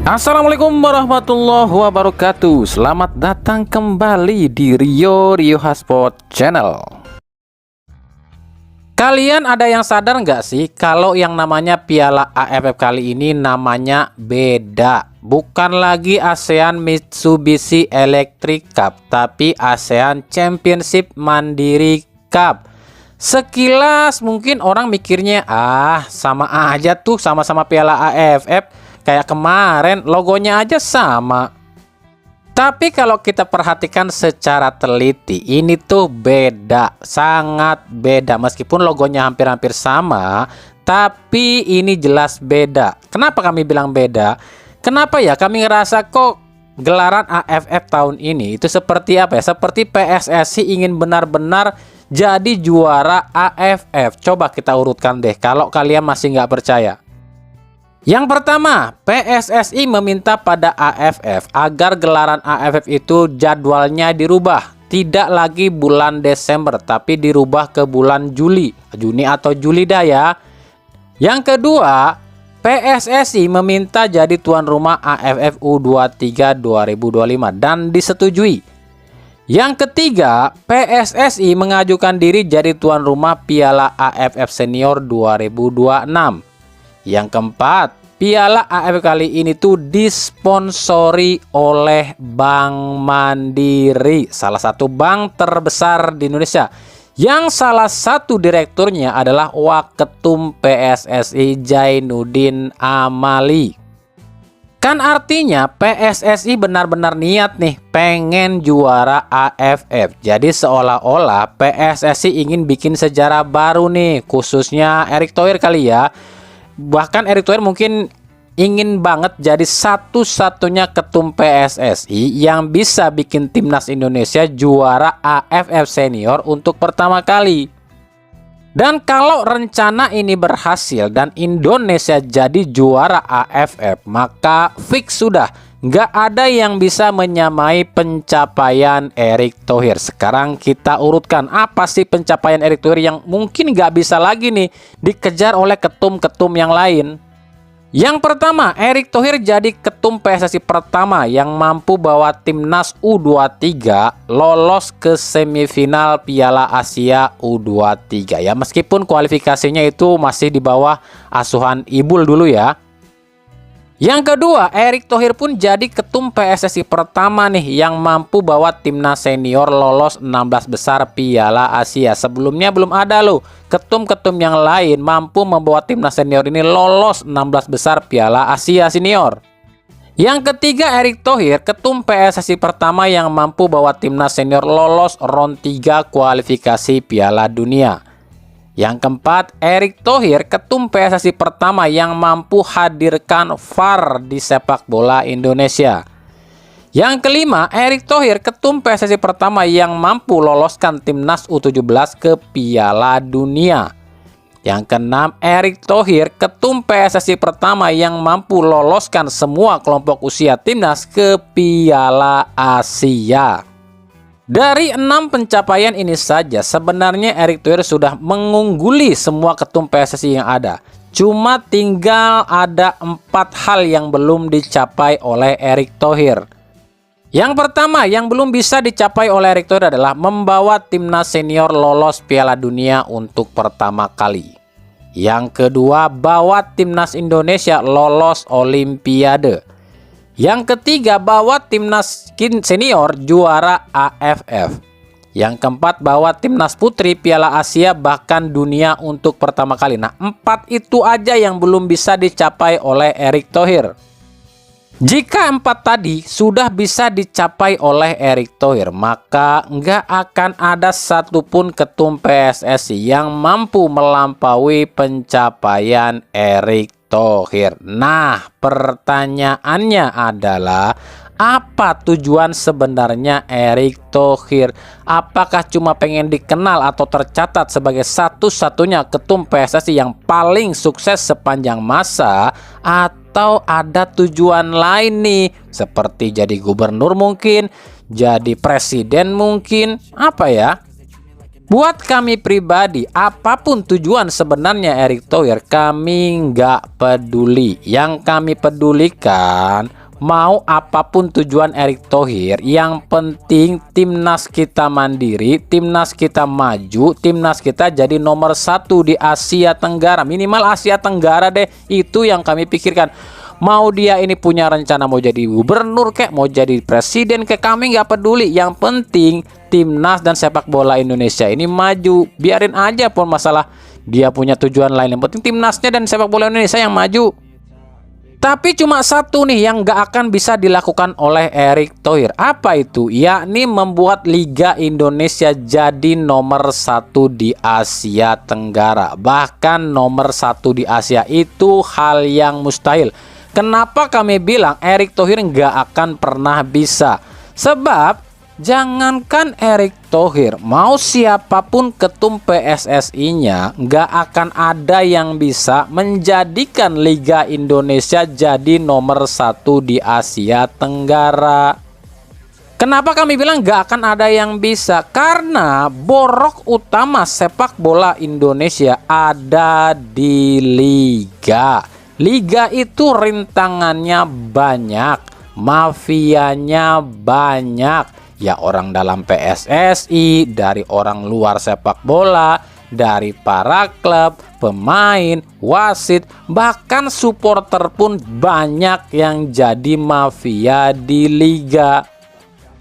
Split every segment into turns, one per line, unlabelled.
Assalamualaikum warahmatullahi wabarakatuh. Selamat datang kembali di Rio Hotspot Channel. Kalian ada yang sadar nggak sih kalau yang namanya Piala AFF kali ini namanya beda? Bukan lagi ASEAN Mitsubishi Electric Cup, tapi ASEAN Championship Mandiri Cup. Sekilas mungkin orang mikirnya sama aja tuh, sama-sama Piala AFF. Kayak kemarin logonya aja sama. Tapi kalau kita perhatikan secara teliti, ini tuh beda, sangat beda. Meskipun logonya hampir-hampir sama, tapi ini jelas beda. Kenapa kami bilang beda? Kenapa ya kami ngerasa kok gelaran AFF tahun ini itu seperti apa ya? Seperti PSSI ingin benar-benar jadi juara AFF. Coba kita urutkan deh kalau kalian masih nggak percaya. Yang pertama, PSSI meminta pada AFF agar gelaran AFF itu jadwalnya dirubah. Tidak lagi bulan Desember, tapi dirubah ke bulan Juni atau Juli dah ya. Yang kedua, PSSI meminta jadi tuan rumah AFF U23 2025 dan disetujui. Yang ketiga, PSSI mengajukan diri jadi tuan rumah Piala AFF Senior 2026. Yang keempat, Piala AFF kali ini tuh disponsori oleh Bank Mandiri, salah satu bank terbesar di Indonesia, yang salah satu direkturnya adalah Waketum PSSI Zainuddin Amali. Kan artinya PSSI benar-benar niat nih pengen juara AFF. Jadi seolah-olah PSSI ingin bikin sejarah baru nih, khususnya Erick Thohir kali ya. Bahkan Erick Thohir mungkin ingin banget jadi satu-satunya ketum PSSI yang bisa bikin timnas Indonesia juara AFF Senior untuk pertama kali. Dan kalau rencana ini berhasil dan Indonesia jadi juara AFF, maka fix sudah nggak ada yang bisa menyamai pencapaian Erick Thohir. Sekarang kita urutkan apa sih pencapaian Erick Thohir yang mungkin nggak bisa lagi nih dikejar oleh ketum-ketum yang lain. Yang pertama, Erick Thohir jadi ketum PSSI pertama yang mampu bawa timnas U23 lolos ke semifinal Piala Asia U23 ya. Meskipun kualifikasinya itu masih di bawah asuhan Ibul dulu ya. Yang kedua, Erick Thohir pun jadi ketum PSSI pertama nih yang mampu bawa timnas senior lolos 16 besar Piala Asia. Sebelumnya belum ada loh ketum-ketum yang lain mampu membawa timnas senior ini lolos 16 besar Piala Asia senior. Yang ketiga, Erick Thohir ketum PSSI pertama yang mampu bawa timnas senior lolos round 3 kualifikasi Piala Dunia. Yang keempat, Erick Thohir ketum PSSI pertama yang mampu hadirkan VAR di sepak bola Indonesia. Yang kelima, Erick Thohir ketum PSSI pertama yang mampu loloskan timnas U17 ke Piala Dunia. Yang keenam, Erick Thohir ketum PSSI pertama yang mampu loloskan semua kelompok usia timnas ke Piala Asia. Dari 6 pencapaian ini saja sebenarnya Erick Thohir sudah mengungguli semua ketum PSSI yang ada. Cuma tinggal ada 4 hal yang belum dicapai oleh Erick Thohir. Yang pertama yang belum bisa dicapai oleh Erick Thohir adalah membawa timnas senior lolos Piala Dunia untuk pertama kali. Yang kedua, bawa timnas Indonesia lolos Olimpiade. Yang ketiga, bawa timnas senior juara AFF. Yang keempat, bawa timnas putri Piala Asia bahkan dunia untuk pertama kali. Nah, 4 itu aja yang belum bisa dicapai oleh Erick Thohir. Jika 4 tadi sudah bisa dicapai oleh Erick Thohir, maka nggak akan ada satupun ketum PSSI yang mampu melampaui pencapaian Erick Thohir. Nah, pertanyaannya adalah apa tujuan sebenarnya Erick Thohir? Apakah cuma pengen dikenal atau tercatat sebagai satu-satunya ketum PSSI yang paling sukses sepanjang masa, atau ada tujuan lain nih seperti jadi gubernur mungkin, jadi presiden mungkin, apa ya? Buat kami pribadi, apapun tujuan sebenarnya Erick Thohir, kami nggak peduli. Yang kami pedulikan, mau apapun tujuan Erick Thohir, yang penting timnas kita mandiri, timnas kita maju, timnas kita jadi nomor 1 di Asia Tenggara, minimal Asia Tenggara deh, itu yang kami pikirkan. Mau dia ini punya rencana mau jadi gubernur kek, mau jadi presiden kek, kami nggak peduli. Yang penting timnas dan sepak bola Indonesia ini maju. Biarin aja pun masalah dia punya tujuan lain, yang penting timnasnya dan sepak bola Indonesia yang maju. Tapi cuma satu nih yang nggak akan bisa dilakukan oleh Erick Thohir. Apa itu? Yakni membuat Liga Indonesia jadi nomor 1 di Asia Tenggara. Bahkan nomor 1 di Asia, itu hal yang mustahil. Kenapa kami bilang Erick Thohir nggak akan pernah bisa? Sebab jangankan Erick Thohir, mau siapapun ketum PSSI-nya, nggak akan ada yang bisa menjadikan Liga Indonesia jadi nomor 1 di Asia Tenggara. Kenapa kami bilang nggak akan ada yang bisa? Karena borok utama sepak bola Indonesia ada di Liga. Liga itu rintangannya banyak, mafianya banyak. Ya orang dalam PSSI, dari orang luar sepak bola, dari para klub, pemain, wasit, bahkan supporter pun banyak yang jadi mafia di Liga.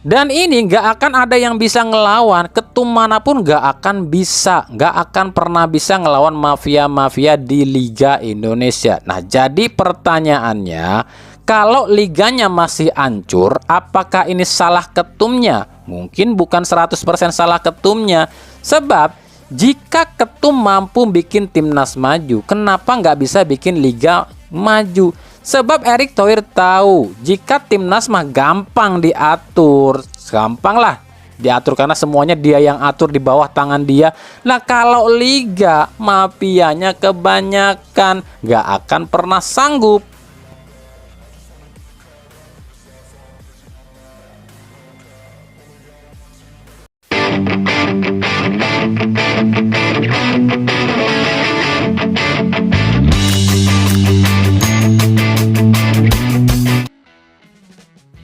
Dan ini nggak akan ada yang bisa ngelawan, ketum manapun nggak akan bisa, nggak akan pernah bisa ngelawan mafia-mafia di Liga Indonesia. Nah, jadi pertanyaannya, kalau liganya masih hancur, apakah ini salah ketumnya? Mungkin bukan 100% salah ketumnya. Sebab jika ketum mampu bikin timnas maju, kenapa nggak bisa bikin liga maju? Sebab Erick Thohir tahu jika timnas mah gampang diatur, gampang lah diatur karena semuanya dia yang atur di bawah tangan dia. Nah kalau liga mafianya kebanyakan, nggak akan pernah sanggup.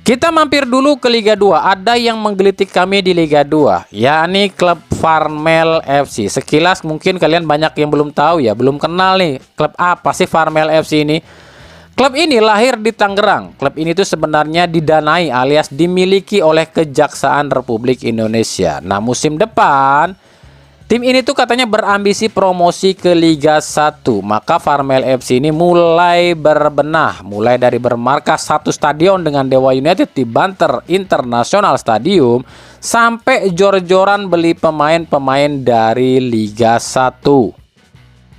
Kita mampir dulu ke Liga 2. Ada yang menggelitik kami di Liga 2, yakni klub Farmel FC. Sekilas mungkin kalian banyak yang belum tahu ya, belum kenal nih klub apa sih Farmel FC ini. Klub ini lahir di Tangerang. Klub ini tuh sebenarnya didanai alias dimiliki oleh Kejaksaan Republik Indonesia. Nah, musim depan tim ini tuh katanya berambisi promosi ke Liga 1. Maka Farmel FC ini mulai berbenah, mulai dari bermarkas satu stadion dengan Dewa United di Banter International Stadium, sampai jor-joran beli pemain-pemain dari Liga 1.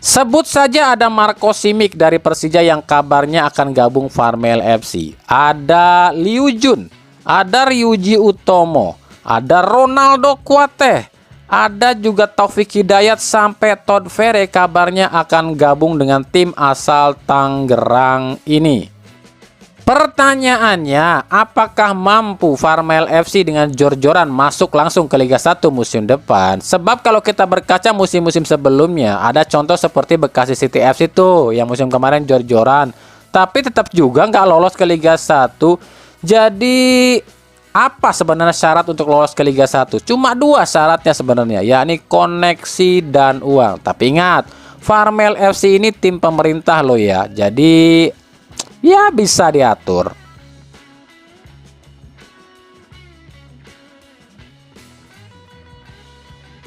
Sebut saja ada Marco Simic dari Persija yang kabarnya akan gabung Farmel FC. Ada Liu Jun, ada Ryuji Utomo, ada Ronaldo Kuate, ada juga Taufik Hidayat, sampai Todd Ferre kabarnya akan gabung dengan tim asal Tangerang ini. Pertanyaannya, apakah mampu Farmel FC dengan jor-joran masuk langsung ke Liga 1 musim depan? Sebab kalau kita berkaca musim-musim sebelumnya, ada contoh seperti Bekasi City FC tuh yang musim kemarin jor-joran, tapi tetap juga nggak lolos ke Liga 1. Jadi apa sebenarnya syarat untuk lolos ke Liga 1? Cuma dua syaratnya sebenarnya, yakni koneksi dan uang. Tapi ingat, Farmel FC ini tim pemerintah loh ya, jadi ya bisa diatur.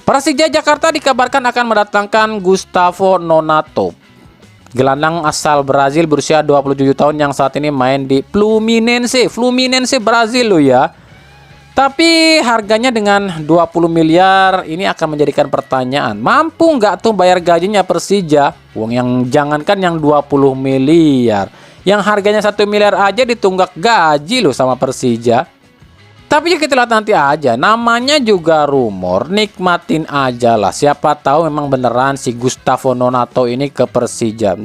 Persija Jakarta dikabarkan akan mendatangkan Gustavo Nonato, gelandang asal Brazil berusia 27 tahun yang saat ini main di Fluminense Brazil loh ya. Tapi harganya dengan 20 miliar ini akan menjadikan pertanyaan, mampu nggak tuh bayar gajinya Persija? Uang yang jangankan yang 20 miliar, yang harganya 1 miliar aja ditunggak gaji loh sama Persija. Tapi ya kita lihat nanti aja, namanya juga rumor, nikmatin aja lah. Siapa tahu memang beneran si Gustavo Nonato ini ke Persija. 20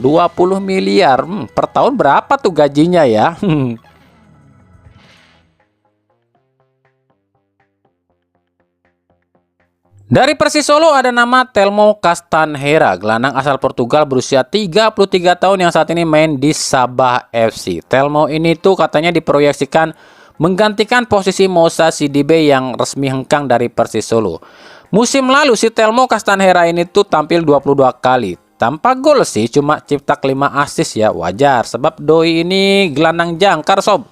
miliar per tahun berapa tuh gajinya ya? Dari Persis Solo ada nama Telmo Castanheira, gelandang asal Portugal berusia 33 tahun yang saat ini main di Sabah FC. Telmo ini tuh katanya diproyeksikan menggantikan posisi Moussa Sidibe yang resmi hengkang dari Persis Solo. Musim lalu si Telmo Castanheira ini tuh tampil 22 kali. Tanpa gol sih, cuma ciptak 5 assist ya, wajar sebab doi ini gelandang jangkar sob.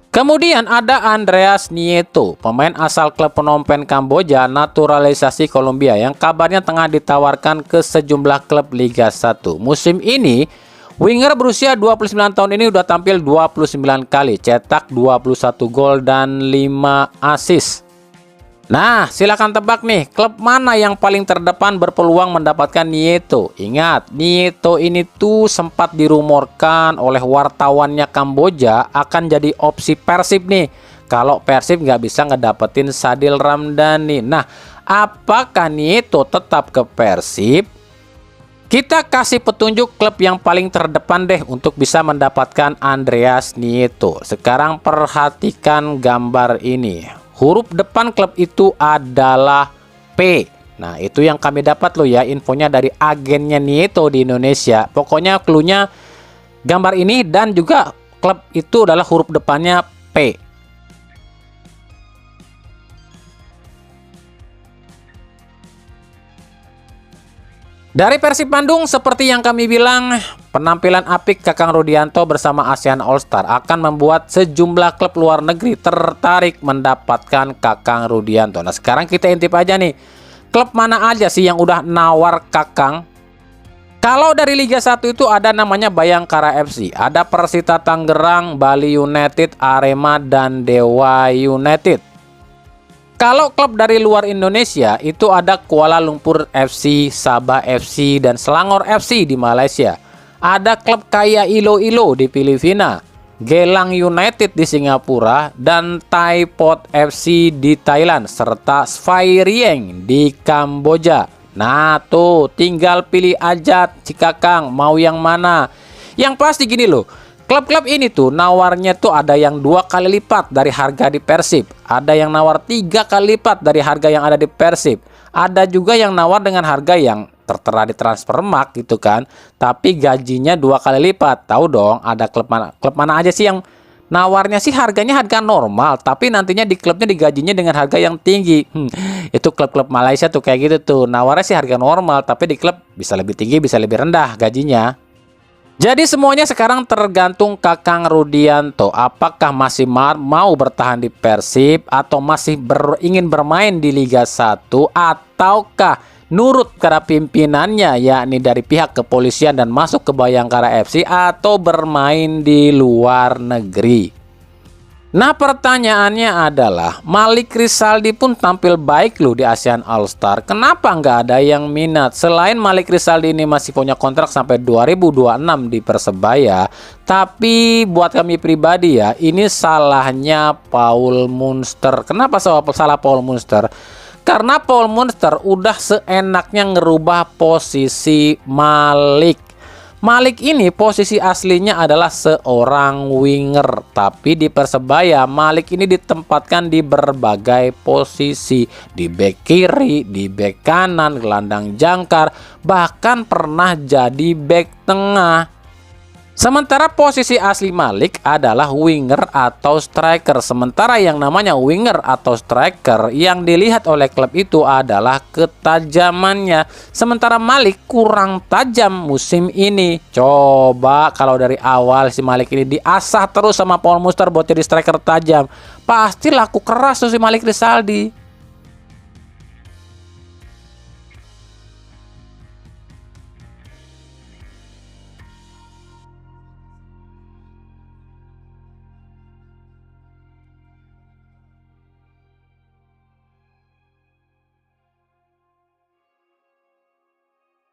Kemudian ada Andreas Nieto, pemain asal klub Phnom Penh Kamboja naturalisasi Kolombia yang kabarnya tengah ditawarkan ke sejumlah klub Liga 1. Musim ini, winger berusia 29 tahun ini udah tampil 29 kali, cetak 21 gol dan 5 assist. Nah, silakan tebak nih, klub mana yang paling terdepan berpeluang mendapatkan Nieto? Ingat, Nieto ini tuh sempat dirumorkan oleh wartawannya Kamboja akan jadi opsi Persib nih. Kalau Persib nggak bisa ngedapetin Sadil Ramdhani. Nah, apakah Nieto tetap ke Persib? Kita kasih petunjuk klub yang paling terdepan deh untuk bisa mendapatkan Andreas Nieto. Sekarang perhatikan gambar ini. Huruf depan klub itu adalah P. Nah, itu yang kami dapat loh ya, infonya dari agennya Nieto di Indonesia. Pokoknya cluenya gambar ini dan juga klub itu adalah huruf depannya P. Dari Persib Bandung, seperti yang kami bilang, penampilan apik Kakang Rudianto bersama ASEAN All Star akan membuat sejumlah klub luar negeri tertarik mendapatkan Kakang Rudianto. Nah, sekarang kita intip aja nih, klub mana aja sih yang udah nawar Kakang? Kalau dari Liga 1 itu ada namanya Bayangkara FC, ada Persita Tangerang, Bali United, Arema, dan Dewa United. Kalau klub dari luar Indonesia itu ada Kuala Lumpur FC, Sabah FC, dan Selangor FC di Malaysia. Ada klub kayak Iloilo di Filipina, Gelang United di Singapura, dan Thai Pot FC di Thailand, serta Svay Rieng di Kamboja. Nah tuh, tinggal pilih aja Cikakang mau yang mana. Yang pasti gini loh, klub-klub ini tuh nawarnya tuh ada yang 2 kali lipat dari harga di Persib, ada yang nawar 3 kali lipat dari harga yang ada di Persib, ada juga yang nawar dengan harga yang tertera di Transfermarkt gitu kan, tapi gajinya 2 kali lipat. Tahu dong, ada klub mana aja sih yang nawarnya sih harganya harga normal, tapi nantinya di klubnya digajinya dengan harga yang tinggi. Itu klub-klub Malaysia tuh kayak gitu tuh, nawarnya sih harga normal, tapi di klub bisa lebih tinggi, bisa lebih rendah gajinya. Jadi semuanya sekarang tergantung Kakang Rudianto. Apakah masih mau bertahan di Persib atau masih ingin bermain di Liga 1, ataukah nurut kepada pimpinannya yakni dari pihak kepolisian dan masuk ke Bayangkara FC atau bermain di luar negeri. Nah, pertanyaannya adalah Malik Rizaldi pun tampil baik loh di ASEAN All Star. Kenapa nggak ada yang minat? Selain Malik Rizaldi ini masih punya kontrak sampai 2026 di Persebaya, tapi buat kami pribadi ya, ini salahnya Paul Munster. Kenapa salah Paul Munster? Karena Paul Munster udah seenaknya ngerubah posisi Malik. Malik ini posisi aslinya adalah seorang winger, tapi di Persebaya Malik ini ditempatkan di berbagai posisi, di bek kiri, di bek kanan, gelandang jangkar, bahkan pernah jadi bek tengah. Sementara posisi asli Malik adalah winger atau striker. Sementara yang namanya winger atau striker yang dilihat oleh klub itu adalah ketajamannya. Sementara Malik kurang tajam musim ini. Coba kalau dari awal si Malik ini diasah terus sama Paul Munster buat jadi striker tajam, pasti laku keras tuh si Malik Rizaldi.